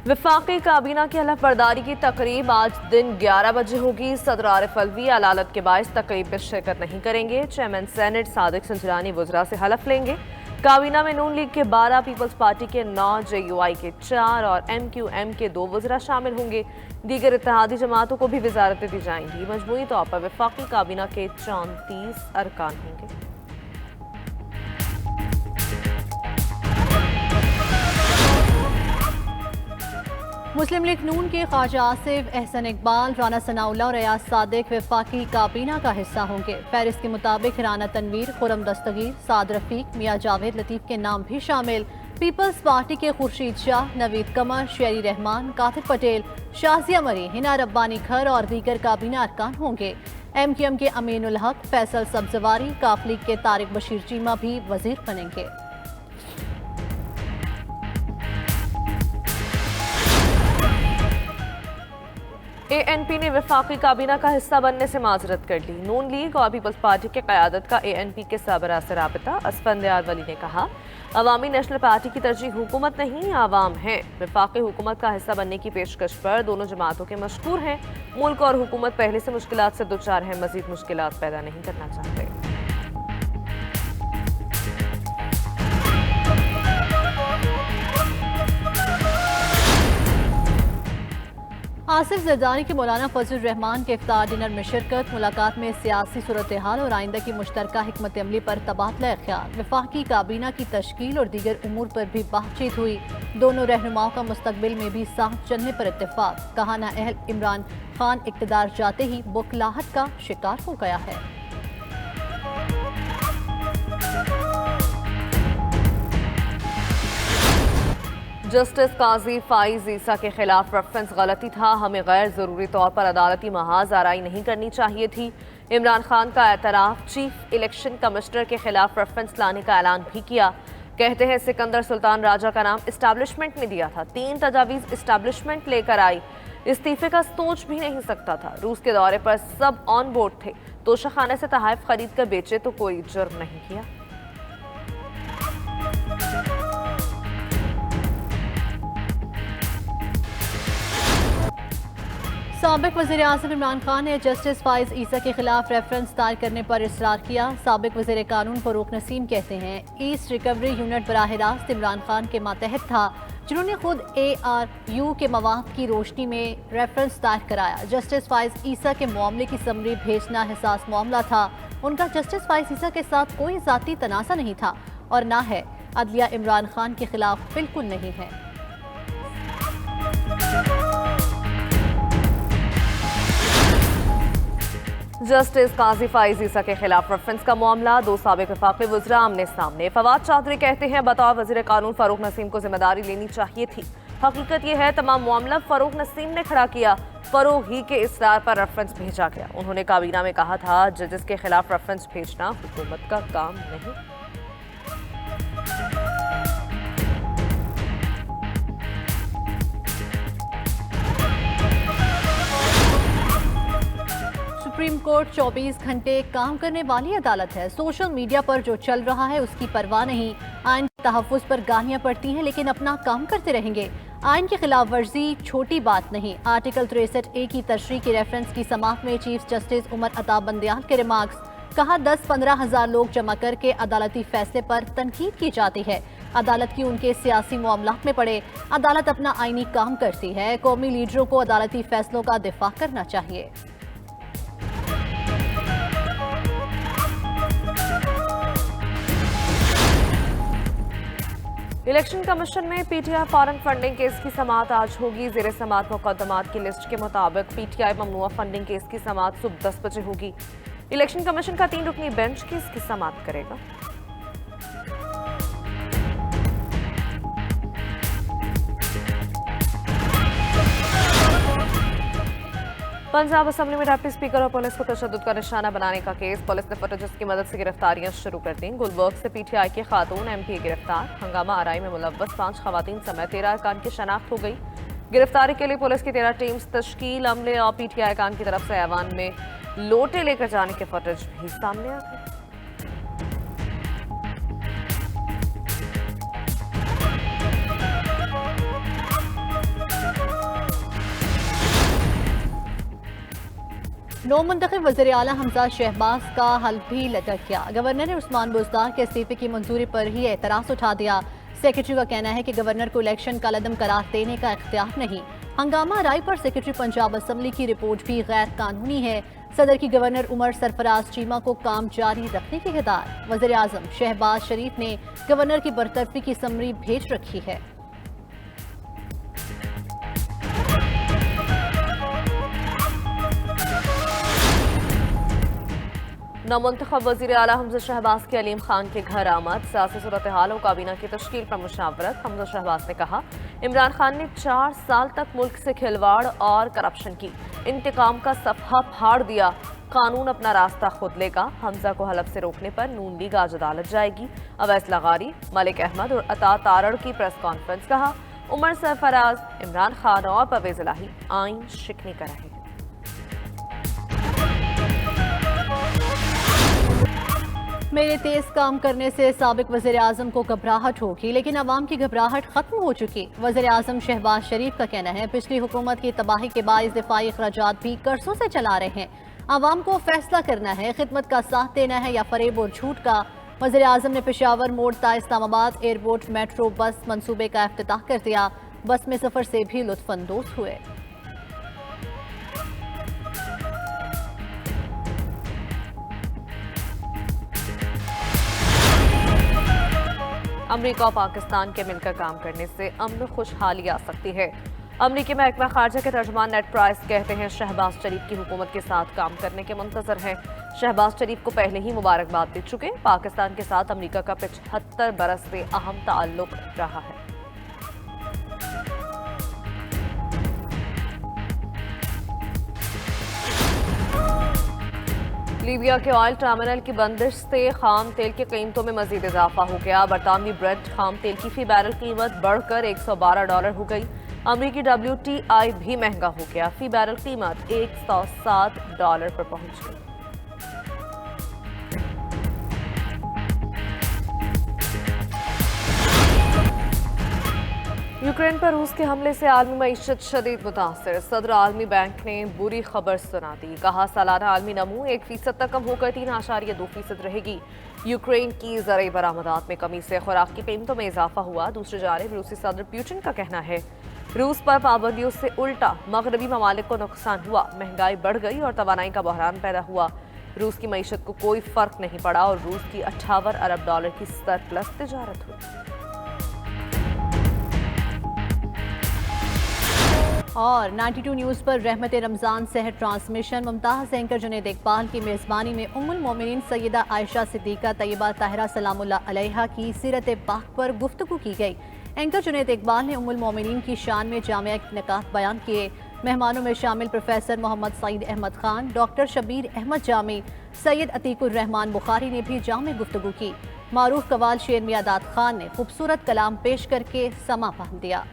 वफाकी काबीना की हलफ बर्दारी की तकरीब आज दिन 11 बजे होगी। सदर आरिफ अलवी अलालत के बायस तकरीब में शिरकत नहीं करेंगे। चेयरमैन सेनेट सादिक संजरानी वज़रा से हलफ लेंगे। काबीना में नून लीग के 12, पीपल्स पार्टी के 9, JUI के 4 और MQM के 2 वज़रा शामिल होंगे। दीगर इत्तेहादी जमातों को भी वज़ारतें दी जाएंगी। मजमूई तौर पर वफाकी काबीना के 34 अरकान होंगे। मुस्लिम लीग नून के ख्वाजा आसिफ, एहसन इकबाल, राना सनाउल्लाह और अयाज सादिक वफाकी काबीना का हिस्सा होंगे। फहरिस्त के मुताबिक राना तनवीर, खुरम दस्तगीर, साद रफीक, मियाँ जावेद लतीफ़ के नाम भी शामिल। पीपल्स पार्टी के खुर्शीद शाह, नवीद कमर, शेरी रहमान, कातिब पटेल, शाजिया मरी, हिना रब्बानी खर और दीगर काबीना अरकान होंगे। MQM के अमीनुल हक, फैसल सब्जवारी, काफ लीग के तारिक बशीर चीमा भी वजीर बनेंगे। ANP ने वफाकी काबीना का हिस्सा बनने से माजरत कर ली। नून लीग और पीपल्स पार्टी की क़यादत का ANP के सरबराह से राबिता असफंदयार वली ने कहा, अवामी नेशनल पार्टी की तरजीह हुकूमत नहीं, आवाम है। वफाकी हुकूमत का हिस्सा बनने की पेशकश पर दोनों जमातों के मशकूर हैं। मुल्क और हुकूमत पहले से मुश्किलात से दुचार है, मजीद मुश्किलात पैदा नहीं करना चाहते। आसिफ जरदारी के मौलाना फजल रहमान के इफ्तार डिनर में शिरकत। मुलाकात में सियासी सूरत हाल और आइंदा की मुश्तरका हिकमत अमली पर तबादला ख्याल। वफाकी काबीना की तश्कील और दीगर उमूर पर भी बातचीत हुई। दोनों रहनुमाओं का मुस्तकबिल में भी साथ चलने पर इत्तेफाक। कहा नाअहल इमरान खान इक़्तिदार जाते ही बुखलाहट का शिकार हो गया है। जस्टिस काजी फाइज ईसा के खिलाफ रेफरेंस गलती था, हमें गैर जरूरी तौर पर अदालती महाज आराई नहीं करनी चाहिए थी। इमरान खान का एतराफ। चीफ इलेक्शन कमिश्नर के खिलाफ रेफरेंस लाने का ऐलान भी किया। कहते हैं सिकंदर सुल्तान राजा का नाम इस्टेब्लिशमेंट ने दिया था, 3 तजावीज इस्टेब्लिशमेंट लेकर आई। इस्तीफे का सोच भी नहीं सकता था। रूस के दौरे पर सब ऑन बोर्ड थे। तोशाखाने से तहाइफ खरीद कर बेचे तो कोई जुर्म नहीं किया। साबिक वज़ीर आज़म इमरान खान ने जस्टिस फाइज ईसा के खिलाफ रेफरेंस दायर करने पर इसरार किया। साबिक वज़ीर कानून फ़रूक नसीम कहते हैं, ईस्ट रिकवरी यूनिट बराह रास्त इमरान खान के मातहत था, जिन्होंने खुद ARU के मवाद की रोशनी में रेफरेंस दायर कराया। जस्टिस फाइज ईसा के मामले की समरी भेजना हिसास मामला था। उनका जस्टिस फाइज ईसा के साथ कोई ज़ाती तनाज़ा नहीं था और ना है। अदलिया इमरान खान के खिलाफ बिल्कुल नहीं है। जस्टिस काजी फाइज ईसा के खिलाफ रेफरेंस का मामला। 2 साबिक वफाकी वज़रा आमने सामने। फवाद चौधरी कहते हैं, बतौर वज़ीर कानून फारूक नसीम को जिम्मेदारी लेनी चाहिए थी। हकीकत यह है तमाम मामला फारूक नसीम ने खड़ा किया। फरोग ही के इसरार पर रेफरेंस भेजा गया। उन्होंने काबीना में कहा था, जजेस के खिलाफ रेफरेंस भेजना हुकूमत का काम नहीं। सुप्रीम कोर्ट 24 घंटे काम करने वाली अदालत है। सोशल मीडिया पर जो चल रहा है उसकी परवाह नहीं। आइन के तहफ़्फ़ुज़ पर गालियां पड़ती हैं लेकिन अपना काम करते रहेंगे। आइन की खिलाफ वर्जी छोटी बात नहीं। आर्टिकल 63A की तशरीह की रेफरेंस की समाअत में चीफ जस्टिस उमर अता बंदयाल के रिमार्क्स। कहा, 10-15 हज़ार लोग जमा करके अदालती फैसले पर तनकीद की जाती है। अदालत की उनके सियासी मामलात में पड़े। अदालत अपना आइनी काम करती है। कौमी लीडरों को अदालती फैसलों का दिफा करना चाहिए। इलेक्शन कमीशन में PTI फॉरेन फंडिंग केस की समाअत आज होगी। ज़ेर समाअत मुकदमात की लिस्ट के मुताबिक PTI ममनुआ फंडिंग केस की समाअत सुबह 10 बजे होगी। इलेक्शन कमीशन का 3 रुकनी बेंच केस की समाअत करेगा। पंजाब असेंबली में डिप्टी स्पीकर और पुलिस को तशद्दुद का निशाना बनाने का केस। पुलिस ने फुटेजेस की मदद से गिरफ्तारियां शुरू कर दी। गुलबर्ग से PTI की खातून MP गिरफ्तार। हंगामा आराई में मुलव्वस 5 खवातीन समेत 13 अरकान की शनाख्त हो गई। गिरफ्तारी के लिए पुलिस की 13 टीम्स तश्कील। अमले और PTI अरकान की तरफ से ऐवान में लोटे लेकर जाने के फुटेज भी सामने आ गए। नौ मुंतखब वज़ीर आला हमजा शहबाज का हल्फ भी लटक गया। गवर्नर ने उस्मान बुज़दार के इस्तीफे की मंजूरी पर ही एतराज़ उठा दिया। सेक्रेटरी का कहना है कि गवर्नर को इलेक्शन का लदम करार देने का इख्तियार नहीं। हंगामा राय पर सेक्रेटरी पंजाब असम्बली की रिपोर्ट भी गैर कानूनी है। सदर की गवर्नर उमर सरफराज चीमा को काम जारी रखने की हिदायत। वज़ीर आज़म शहबाज शरीफ ने गवर्नर की बरतरफी की समरी भेज रखी है। नौमुंतखब वज़ीर आला हमजा शहबाज के अलीम खान के घर आमद। सियासी सूरत हाल और काबीना की तश्कील पर मुशावरत। हमजा शहबाज ने कहा, इमरान खान ने 4 साल तक मुल्क से खिलवाड़ और करप्शन की, इंतकाम का सफहा फाड़ दिया। कानून अपना रास्ता खुद लेगा। हमजा को हलफ से रोकने पर नून लीग आज अदालत जाएगी। अवैस लगारी, मलिक अहमद और अता तारड़ की प्रेस कॉन्फ्रेंस। कहा, उमर सरफराज, इमरान खान और परवेज इलाही आइन शिकनी कर रहे हैं। मेरे तेज काम करने से साबिक वज़ीर आज़म को घबराहट होगी, लेकिन अवाम की घबराहट खत्म हो चुकी। वज़ीर आज़म शहबाज शरीफ का कहना है, पिछली हुकूमत की तबाही के बाइस दिफाई अखराजात भी कर्जों से चला रहे हैं। आवाम को फैसला करना है, खिदमत का साथ देना है या फरेब और झूठ का। वज़ीर आज़म ने पेशावर मोड़ ता इस्लामाबाद एयरपोर्ट मेट्रो बस मनसूबे का इफ्तिताह कर दिया। बस में सफ़र से भी लुत्फ़अंदोज़ हुए। अमरीका और पाकिस्तान के मिलकर काम करने से अमन खुशहाली आ सकती है। अमरीकी महकमा खारजा के तर्जुमान नेड प्राइस कहते हैं, शहबाज शरीफ की हुकूमत के साथ काम करने के मुंतजर हैं। शहबाज शरीफ को पहले ही मुबारकबाद दे चुके। पाकिस्तान के साथ अमरीका का 75 बरस से अहम ताल्लुक रहा है। लीबिया के ऑयल टर्मिनल की बंदिश से खाम तेल की कीमतों में मजीद इजाफा हो गया। बरतानवी ब्रेंट खाम तेल की फी बैरल कीमत बढ़कर $112 हो गई। अमरीकी WTI भी महंगा हो गया। फी बैरल कीमत $107 पर पहुंच गई। यूक्रेन पर रूस के हमले से आलमी मईशत शदीद मुतासर। सदर आलमी बैंक ने बुरी खबर सुना दी। कहा, सालाना आलमी नमू 1% तक कम होकर 3.2% रहेगी। यूक्रेन की ज़रई बरामदात में कमी से खुराक की कीमतों में इजाफा हुआ। दूसरी जानिब रूसी सदर पुतिन का कहना है, रूस पर पाबंदियों से उल्टा मगरबी ममालिक को नुकसान हुआ। महंगाई बढ़ गई और तवानाई का बहरान पैदा हुआ। रूस की मईशत को कोई फर्क नहीं पड़ा और रूस की $58 अरब की सरप्लस तिजारत हुई। और 92 न्यूज़ पर रहमत रमज़ान सहर ट्रांसमिशन मुमताज़ एंकर जुनैद इकबाल की मेज़बानी में उम्मुल मोमिनीन सैयदा आयशा सिद्दीक़ा तैयबा ताहिरा सलामुल्लाह अलैहा की सीरत पाक पर गुफ्तगू की गई। एंकर जुनैद इकबाल ने उम्मुल मोमिनीन की शान में जामिया निकात बयान किए। मेहमानों में शामिल प्रोफेसर मोहम्मद सईद अहमद खान, डॉक्टर शबीर अहमद जामी, सैयद अतीकुर रहमान बुखारी ने भी जामे गुफ्तगू की। मारूफ कवाल शेर मियादाद खान ने खूबसूरत कलाम पेश करके समा बांध दिया।